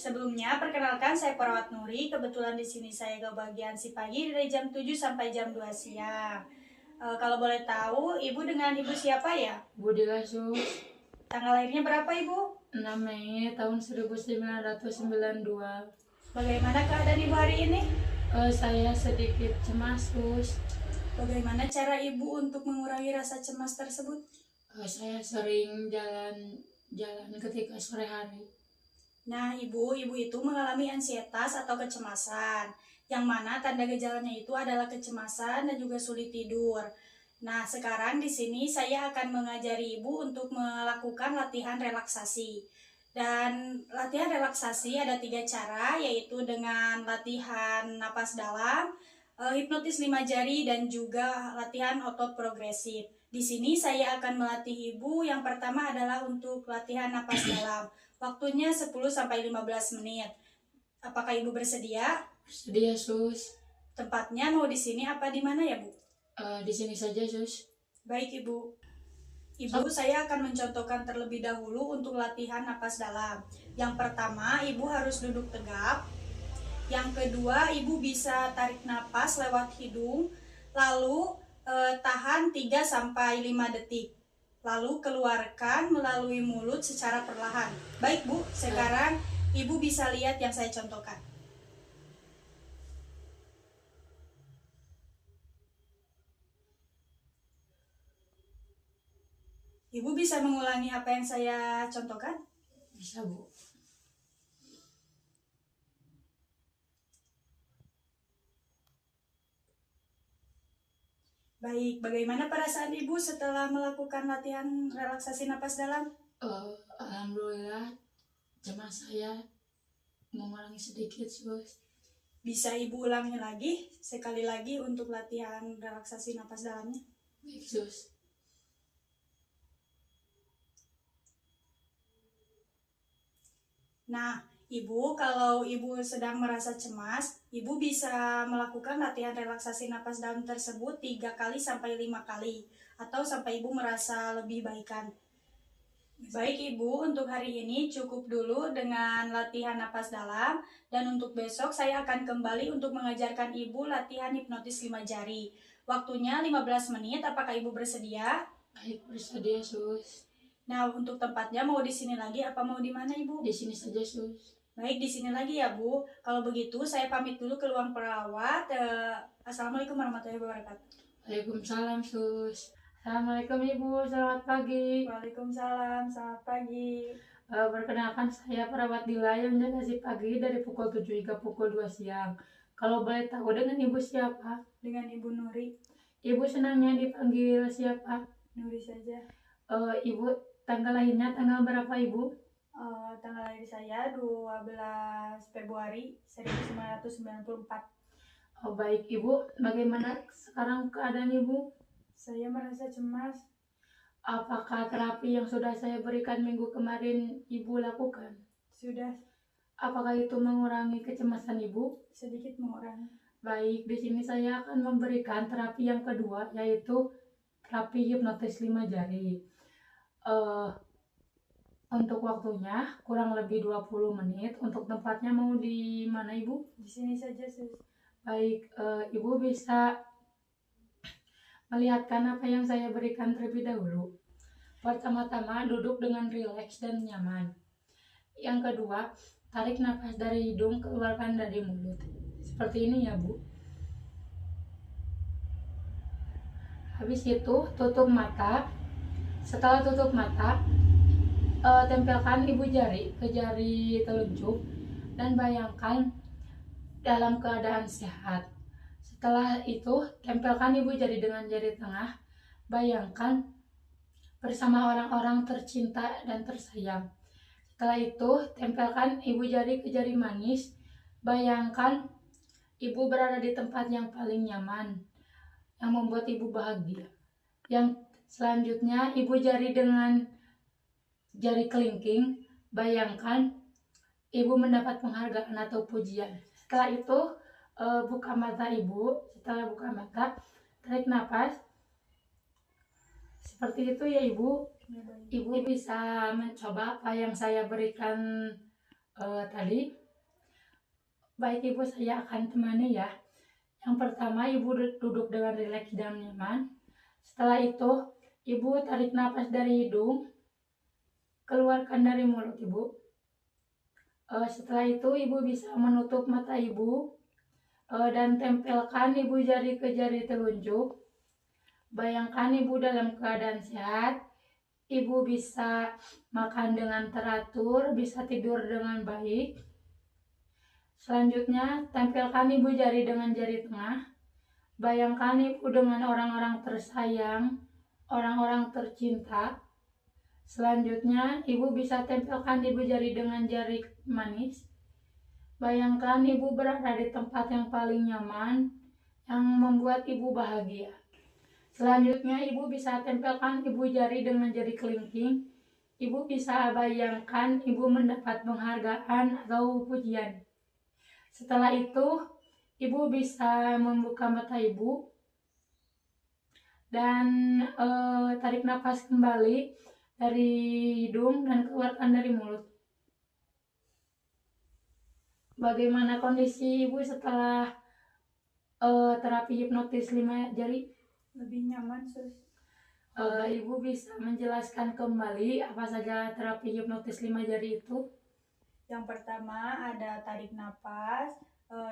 Sebelumnya, perkenalkan saya Perawat Nuri. Kebetulan di sini saya kebagian si pagi dari jam 7 sampai jam 2 siang. Kalau boleh tahu, Ibu dengan Ibu siapa ya? Budi Lasus. Tanggal lahirnya berapa, Ibu? 6 Mei tahun 1992. Bagaimana keadaan Ibu hari ini? Saya sedikit cemas, Sus. Bagaimana cara Ibu untuk mengurangi rasa cemas tersebut? Saya sering jalan ketika sore hari. Nah, Ibu itu mengalami ansietas atau kecemasan, yang mana tanda gejalanya itu adalah kecemasan dan juga sulit tidur. Nah, sekarang di sini saya akan mengajari Ibu untuk melakukan latihan relaksasi. Dan latihan relaksasi ada 3 cara, yaitu dengan latihan napas dalam, hipnotis 5 jari, dan juga latihan otot progresif. Di sini saya akan melatih Ibu. Yang pertama adalah untuk latihan napas dalam. Waktunya 10-15 menit. Apakah Ibu bersedia? Bersedia, Sus. Tempatnya mau di sini apa di mana ya, Bu? Di sini saja, Sus. Baik, Ibu. Ibu, saya akan mencontohkan terlebih dahulu untuk latihan napas dalam. Yang pertama, Ibu harus duduk tegap. Yang kedua, Ibu bisa tarik napas lewat hidung, lalu tahan 3-5 detik. Lalu keluarkan melalui mulut secara perlahan. Baik, Bu, sekarang Ibu bisa lihat yang saya contohkan. Ibu bisa mengulangi apa yang saya contohkan? Bisa, Bu. Baik, bagaimana perasaan Ibu setelah melakukan latihan relaksasi napas dalam? Alhamdulillah, cemas saya mengurangi sedikit, Sus. Bisa Ibu ulangi lagi, sekali lagi untuk latihan relaksasi napas dalamnya? Baik, Sus. Nah, Ibu, kalau Ibu sedang merasa cemas, Ibu bisa melakukan latihan relaksasi napas dalam tersebut 3-5 kali, atau sampai Ibu merasa lebih baikan. Baik, Ibu, untuk hari ini cukup dulu dengan latihan napas dalam, dan untuk besok saya akan kembali untuk mengajarkan Ibu latihan hipnotis 5 jari. Waktunya 15 menit, apakah Ibu bersedia? Baik, bersedia, Sus. Nah, untuk tempatnya mau di sini lagi apa mau di mana, Ibu? Di sini saja, Sus. Baik, di sini lagi ya, Bu. Kalau begitu, saya pamit dulu ke ruang perawat. Assalamualaikum warahmatullahi wabarakatuh. Waalaikumsalam, Sus. Assalamualaikum, Ibu. Selamat pagi. Waalaikumsalam, selamat pagi. Perkenalkan, saya Perawat Dila yang menjaga si pagi dari pukul 7 hingga pukul 2 siang. Kalau boleh tahu dengan Ibu siapa? Dengan Ibu Nuri. Ibu senangnya dipanggil siapa? Nuri saja. Ibu tanggal lahirnya tanggal berapa, Ibu? Tanggal lahir saya 12 Februari 1994. Baik, Ibu. Bagaimana sekarang keadaan Ibu? Saya merasa cemas. Apakah terapi yang sudah saya berikan minggu kemarin Ibu lakukan? Sudah Apakah itu mengurangi kecemasan Ibu? sedikit mengurangi. Baik, di sini saya akan memberikan terapi yang kedua, yaitu terapi hipnotis 5 jari. Untuk waktunya kurang lebih 20 menit. Untuk tempatnya mau di mana, Ibu? Di sini saja, Sus. Baik, Ibu bisa melihatkan apa yang saya berikan terlebih dahulu. Pertama-tama duduk dengan rileks dan nyaman. Yang kedua, tarik nafas dari hidung, keluarkan dari mulut. Seperti ini ya, Bu. Habis itu tutup mata. Setelah tutup mata, tempelkan ibu jari ke jari telunjuk dan bayangkan dalam keadaan sehat. Setelah itu, tempelkan ibu jari dengan jari tengah. Bayangkan bersama orang-orang tercinta dan tersayang. Setelah itu, tempelkan ibu jari ke jari manis. Bayangkan ibu berada di tempat yang paling nyaman, yang membuat ibu bahagia. Yang selanjutnya, ibu jari dengan jari kelingking. Bayangkan ibu mendapat penghargaan atau pujian. Setelah itu, buka mata ibu. Setelah buka mata, tarik nafas. Seperti itu ya, Ibu. Ibu bisa mencoba apa yang saya berikan tadi. Baik Ibu, saya akan temani ya. Yang pertama, Ibu duduk dengan rileks dan nyaman. Setelah itu, Ibu tarik nafas dari hidung, keluarkan dari mulut Ibu. Setelah itu, Ibu bisa menutup mata Ibu dan tempelkan Ibu jari ke jari telunjuk. Bayangkan Ibu dalam keadaan sehat. Ibu bisa makan dengan teratur, bisa tidur dengan baik. Selanjutnya, tempelkan Ibu jari dengan jari tengah. Bayangkan Ibu dengan orang-orang tersayang, orang-orang tercinta. Selanjutnya, Ibu bisa tempelkan Ibu jari dengan jari manis. Bayangkan Ibu berada di tempat yang paling nyaman, yang membuat Ibu bahagia. Selanjutnya, Ibu bisa tempelkan Ibu jari dengan jari kelingking. Ibu bisa bayangkan Ibu mendapat penghargaan atau pujian. Setelah itu, Ibu bisa membuka mata Ibu dan tarik nafas kembali dari hidung dan keluarkan dari mulut. Bagaimana kondisi Ibu setelah terapi hipnotis 5 jari? Lebih nyaman, Sus. Ibu bisa menjelaskan kembali apa saja terapi hipnotis 5 jari itu? Yang pertama ada tarik napas.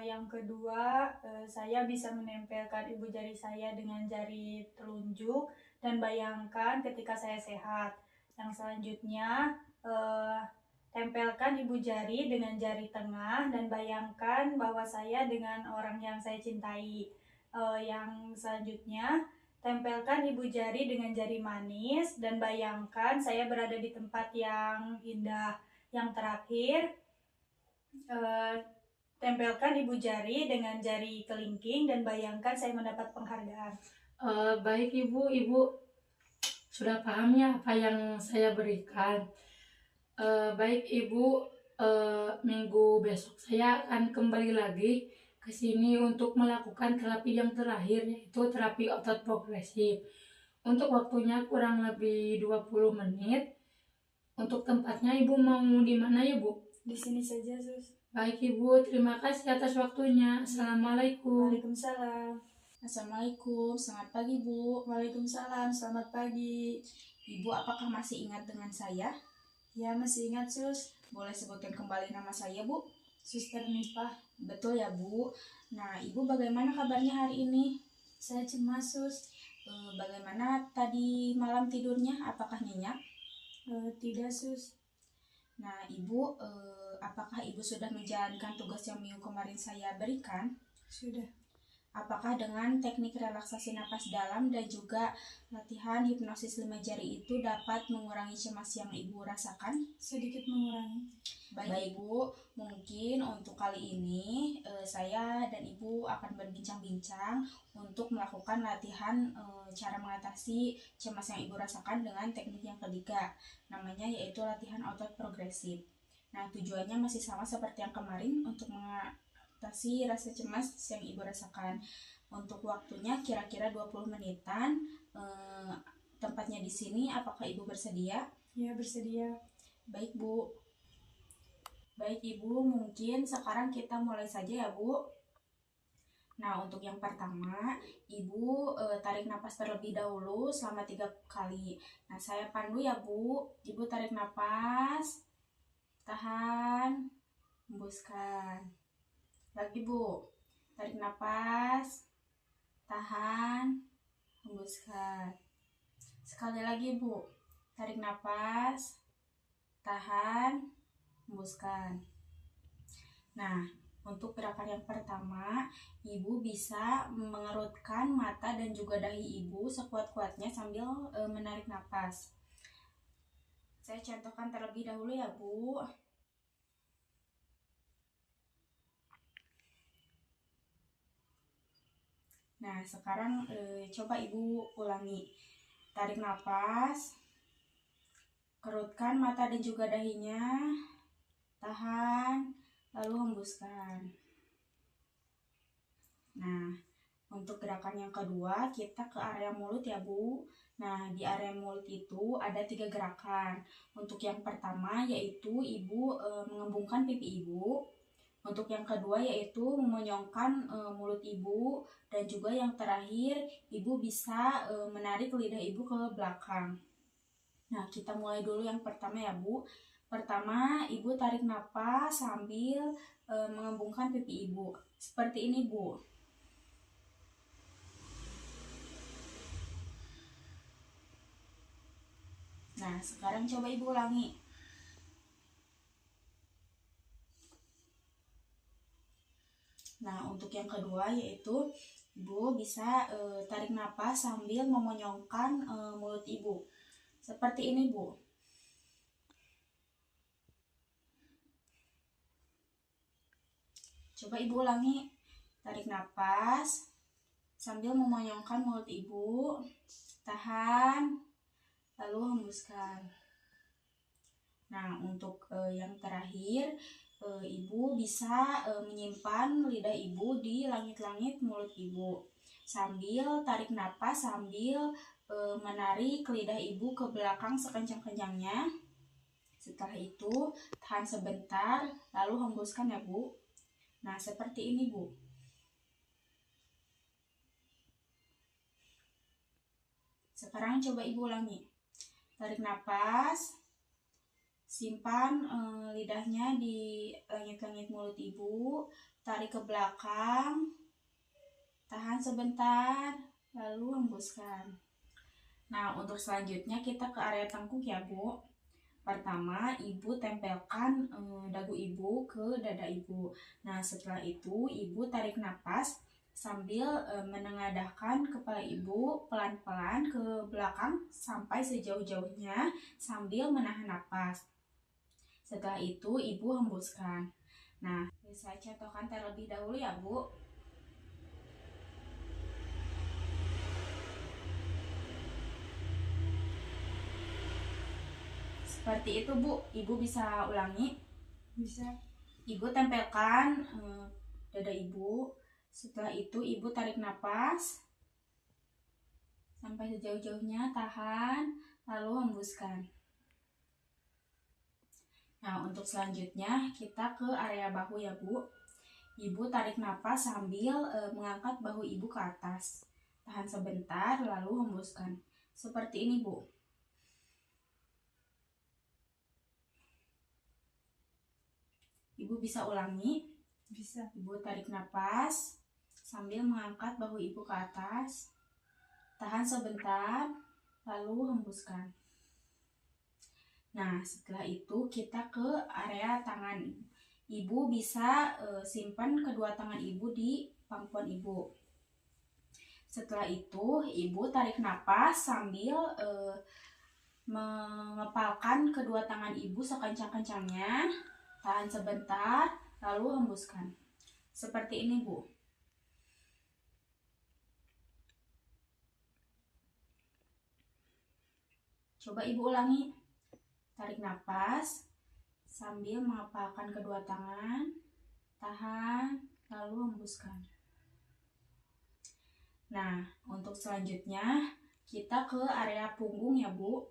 Yang kedua, saya bisa menempelkan ibu jari saya dengan jari telunjuk dan bayangkan ketika saya sehat. Yang selanjutnya, tempelkan ibu jari dengan jari tengah dan bayangkan bahwa saya dengan orang yang saya cintai. Yang selanjutnya, tempelkan ibu jari dengan jari manis dan bayangkan saya berada di tempat yang indah. Yang terakhir, tempelkan ibu jari dengan jari kelingking dan bayangkan saya mendapat penghargaan. Baik Ibu sudah paham ya apa yang saya berikan. Baik Ibu, minggu besok saya akan kembali lagi ke sini untuk melakukan terapi yang terakhir, yaitu terapi otot progresif. Untuk waktunya kurang lebih 20 menit. Untuk tempatnya Ibu mau di mana ya Bu? Di sini saja, Sus. Baik Ibu, terima kasih atas waktunya. Assalamualaikum. Waalaikumsalam. Assalamualaikum, selamat pagi Bu. Waalaikumsalam, selamat pagi. Ibu apakah masih ingat dengan saya? Ya, masih ingat, Sus. Boleh sebutkan kembali nama saya Bu? Suster Nipah. Betul ya Bu. Nah Ibu bagaimana kabarnya hari ini? Saya cemas, Sus. Bagaimana tadi malam tidurnya? Apakah nyenyak? Tidak, Sus. Nah Ibu, apakah Ibu sudah menjalankan tugas yang minggu kemarin saya berikan? Sudah. Apakah dengan teknik relaksasi napas dalam dan juga latihan hipnosis 5 jari itu dapat mengurangi cemas yang Ibu rasakan? Sedikit mengurangi. Baik Ibu, mungkin untuk kali ini saya dan Ibu akan berbincang-bincang untuk melakukan latihan cara mengatasi cemas yang Ibu rasakan dengan teknik yang ketiga. Namanya yaitu latihan otot progresif. Nah tujuannya masih sama seperti yang kemarin untuk mengatasi rasa cemas yang Ibu rasakan. Untuk waktunya kira-kira 20 menitan. Tempatnya di sini, apakah Ibu bersedia? Ya, bersedia. Baik Bu. Baik Ibu, mungkin sekarang kita mulai saja ya Bu. Nah untuk yang pertama, Ibu tarik napas terlebih dahulu selama 3 kali. Nah saya pandu ya Bu. Ibu tarik napas, tahan, hembuskan. Lagi Bu, tarik napas, tahan, hembuskan. Sekali lagi Bu, tarik napas, tahan, hembuskan. Nah untuk gerakan yang pertama, Ibu bisa mengerutkan mata dan juga dahi Ibu sekuat-kuatnya sambil menarik napas. Saya contohkan terlebih dahulu ya Bu. Nah sekarang coba Ibu ulangi. Tarik napas, kerutkan mata dan juga dahinya, tahan, lalu hembuskan. Nah Untuk gerakan yang kedua, kita ke area mulut ya Bu. Nah, di area mulut itu ada 3 gerakan. Untuk yang pertama yaitu Ibu mengembungkan pipi Ibu. Untuk yang kedua yaitu memonyongkan mulut Ibu. Dan juga yang terakhir, Ibu bisa menarik lidah Ibu ke belakang. Nah, kita mulai dulu yang pertama ya Bu. Pertama, Ibu tarik napas sambil mengembungkan pipi Ibu. Seperti ini Bu. Nah, sekarang coba Ibu ulangi. Nah, untuk yang kedua yaitu Ibu bisa tarik napas sambil memonyongkan mulut Ibu. Seperti ini Bu. Coba Ibu ulangi. Tarik napas sambil memonyongkan mulut Ibu. Tahan. Lalu hembuskan. Nah, untuk yang terakhir, Ibu bisa menyimpan lidah Ibu di langit-langit mulut Ibu. Sambil tarik napas, sambil menarik lidah Ibu ke belakang sekencang-kencangnya. Setelah itu, tahan sebentar, lalu hembuskan ya Bu. Nah, seperti ini Bu. Sekarang coba Ibu ulangi. Tarik napas, simpan lidahnya di langit-langit mulut Ibu, tarik ke belakang, tahan sebentar, lalu hembuskan. Nah, untuk selanjutnya kita ke area tengkuk ya Bu. Pertama, Ibu tempelkan dagu Ibu ke dada Ibu. Nah, setelah itu Ibu tarik napas sambil menengadahkan kepala Ibu pelan-pelan ke belakang sampai sejauh-jauhnya sambil menahan napas. Setelah itu Ibu hembuskan. Nah, saya contohkan terlebih dahulu ya Bu. Seperti itu Bu. Ibu bisa ulangi? Bisa. Ibu tempelkan dada Ibu. Setelah itu Ibu tarik napas sampai sejauh-jauhnya, tahan, lalu hembuskan. Nah, untuk selanjutnya kita ke area bahu ya Bu. Ibu tarik napas sambil mengangkat bahu Ibu ke atas. Tahan sebentar, lalu hembuskan. Seperti ini Bu. Ibu bisa ulangi? Bisa. Ibu tarik napas sambil mengangkat bahu Ibu ke atas. Tahan sebentar, lalu hembuskan. Nah, setelah itu kita ke area tangan. Ibu bisa simpan kedua tangan Ibu di pangkuan Ibu. Setelah itu, Ibu tarik napas sambil mengepalkan kedua tangan Ibu sekencang-kencangnya. Tahan sebentar, lalu hembuskan. Seperti ini Bu. Coba Ibu ulangi. Tarik napas sambil mengepalkan kedua tangan, tahan, lalu hembuskan. Nah, untuk selanjutnya kita ke area punggung ya Bu.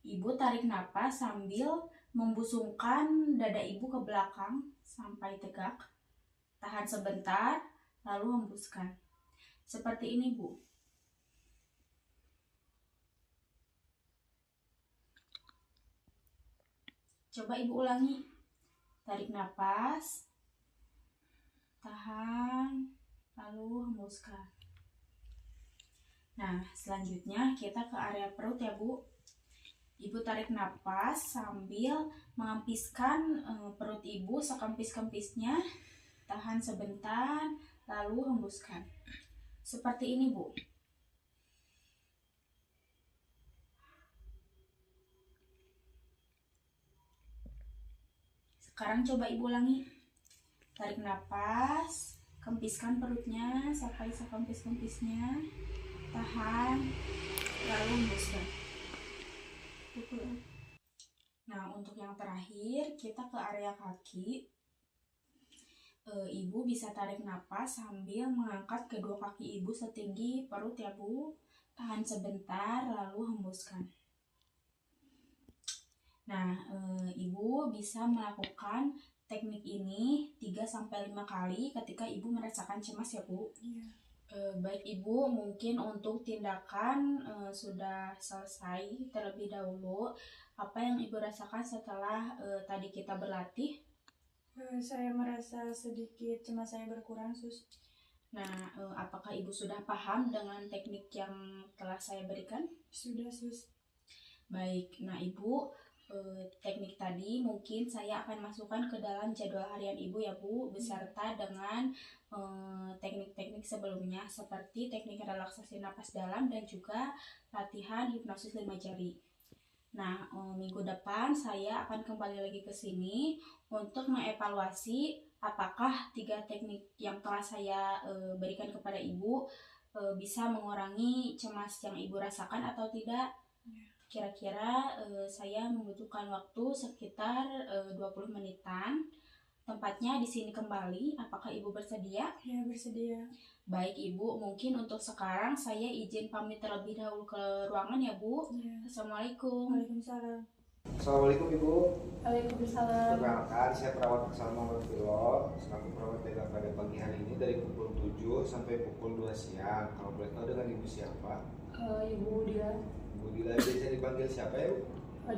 Ibu tarik napas sambil membusungkan dada Ibu ke belakang sampai tegak. Tahan sebentar, lalu hembuskan. Seperti ini Bu. Coba Ibu ulangi. Tarik napas, tahan, lalu hembuskan. Nah, selanjutnya kita ke area perut ya Bu. Ibu tarik napas sambil mengempiskan perut Ibu sekempis-kempisnya. Tahan sebentar, lalu hembuskan. Seperti ini Bu. Sekarang coba Ibu ulangi. Tarik napas, kempiskan perutnya sampai sekempis-kempisnya. Tahan, lalu hembuskan. Nah, untuk yang terakhir kita ke area kaki. Ibu bisa tarik napas sambil mengangkat kedua kaki ibu setinggi perut ya Bu. Tahan sebentar lalu hembuskan. Nah, ibu bisa melakukan teknik ini 3-5 kali ketika ibu merasakan cemas ya Bu. Iya. Baik Ibu, mungkin untuk tindakan sudah selesai terlebih dahulu. Apa yang Ibu rasakan setelah tadi kita berlatih? Saya merasa sedikit cemas saya berkurang, Sus. Nah, apakah Ibu sudah paham dengan teknik yang telah saya berikan? Sudah, Sus. Baik, nah Ibu, teknik tadi mungkin saya akan masukkan ke dalam jadwal harian Ibu ya Bu, beserta dengan teknik-teknik sebelumnya seperti teknik relaksasi napas dalam dan juga latihan hipnosis 5 jari. Nah, minggu depan saya akan kembali lagi ke sini untuk mengevaluasi apakah 3 teknik yang telah saya berikan kepada Ibu bisa mengurangi cemas yang Ibu rasakan atau tidak. Kira-kira saya membutuhkan waktu sekitar 20 menitan. Tempatnya di sini kembali. Apakah Ibu bersedia? Ya, bersedia. Baik Ibu, mungkin untuk sekarang saya izin pamit terlebih dahulu ke ruangan ya Bu. Ya. Assalamualaikum. Waalaikumsalam. Assalamualaikum Ibu. Waalaikumsalam. Perkenalkan, saya perawat Salma Martilo, selaku perawat jaga pada pagi hari ini dari pukul 7 sampai pukul 2 siang. Kalau boleh tahu dengan Ibu siapa? Ibu Dila. Ibu Dila, biasa dipanggil siapa ya Bu?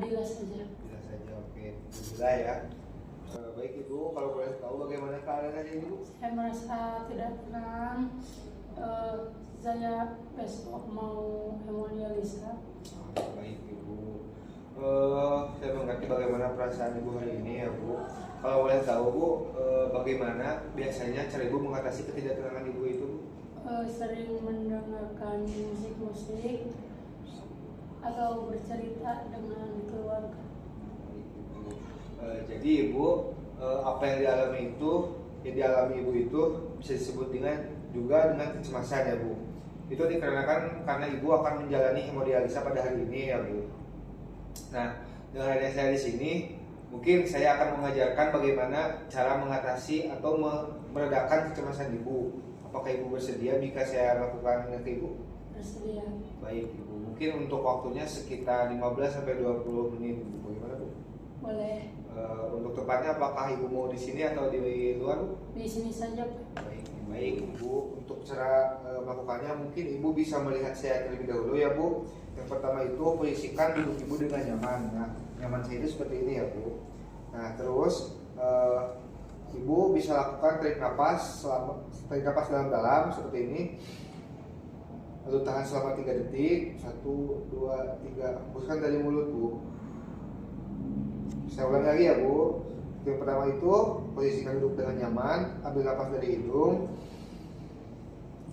Dila saja. Dila saja, oke. Ibu Dila ya. Baik Ibu, kalau boleh tahu bagaimana keadaan hari ini Bu? Saya merasa tidak tenang. Saya besok mau hemodialisa. Baik Ibu. Saya mengerti bagaimana perasaan Ibu hari ini ya Bu. Kalau boleh tahu Bu, bagaimana biasanya cara Ibu mengatasi ketidaktenangan Ibu itu Bu? Sering mendengarkan musik-musik atau bercerita dengan keluarga. Jadi Ibu, apa yang dialami Ibu itu bisa disebut juga dengan kecemasan ya Bu. Itu dikarenakan karena Ibu akan menjalani hemodialisa pada hari ini ya Bu. Nah, dengan adanya saya di sini, mungkin saya akan mengajarkan bagaimana cara mengatasi atau meredakan kecemasan Ibu. Apakah Ibu bersedia jika saya lakukan dengan Ibu? Bersedia. Baik Ibu, mungkin untuk waktunya sekitar 15-20 menit. Bagaimana Bu? Boleh. Untuk tepatnya apakah Ibu mau di sini atau di luar Bu? Di sini saja, Pak. Baik Ibu, untuk cara melakukannya mungkin Ibu bisa melihat saya terlebih dahulu ya Bu. Yang pertama itu posisikan duduk Ibu dengan nyaman. Nah, nyaman saya itu seperti ini ya Bu. Nah, terus Ibu bisa lakukan tarik napas dalam-dalam seperti ini. Lalu tahan selama 3 detik. 1, 2, 3. Hembuskan dari mulut Bu. Saya ulangi lagi ya Bu. Yang pertama itu posisikan duduk dengan nyaman, ambil napas dari hidung,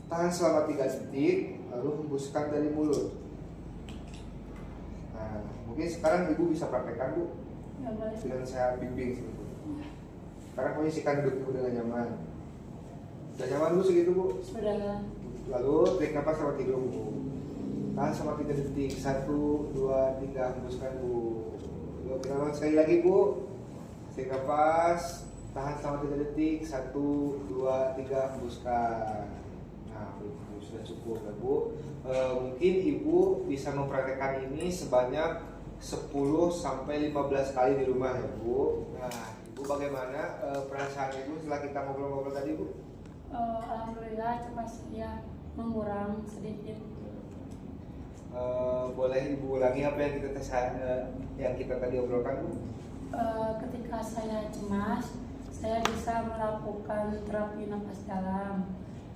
tahan selama 3 detik, lalu hembuskan dari mulut. Nah, mungkin sekarang Ibu bisa praktekkan Bu, Ya, boleh. dengan saya bimbing seperti itu. Sekarang posisikan duduk Ibu dengan nyaman. Sudah nyaman Bu segitu Bu? Sudah. Lalu tarik napas lewat hidung Bu. Tahan selama 3 detik, 1, 2, 3, hembuskan Bu. Lalu kita ulang sekali lagi Bu. Tarik napas, tahan selama 3 detik, 1, 2, 3, hembuskan. Nah, Bu, sudah cukup ya Bu. Mungkin Ibu bisa mempraktekkan ini sebanyak 10-15 kali di rumah ya Bu. Nah, Ibu bagaimana perasaan Ibu setelah kita ngobrol-ngobrol tadi Bu? Alhamdulillah cemas saya mengurang sedikit. Boleh Ibu ulangi apa yang kita tadi obrolkan Bu? Ketika saya cemas, saya bisa melakukan terapi napas dalam.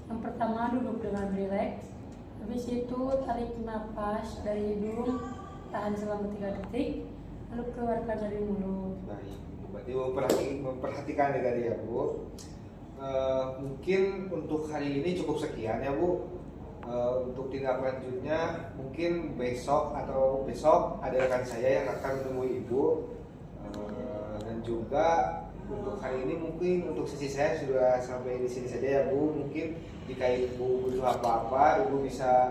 Yang pertama duduk dengan rileks, habis itu tarik napas dari hidung, tahan selama 3 detik, lalu keluarkan dari mulut. Baik, berarti memperhatikan ya tadi ya Bu. Mungkin untuk hari ini cukup sekian ya Bu. Untuk tindak lanjutnya mungkin besok ada rekan saya yang akan menemui Ibu. Dan juga untuk hari ini mungkin untuk sesi saya sudah sampai di sini saja ya Bu. Mungkin jika Ibu butuh apa-apa, Ibu bisa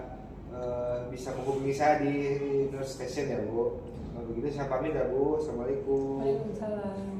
menghubungi saya di nurse station ya Bu. Kalau begitu saya pamit ya Bu. Assalamualaikum. Waalaikumsalam.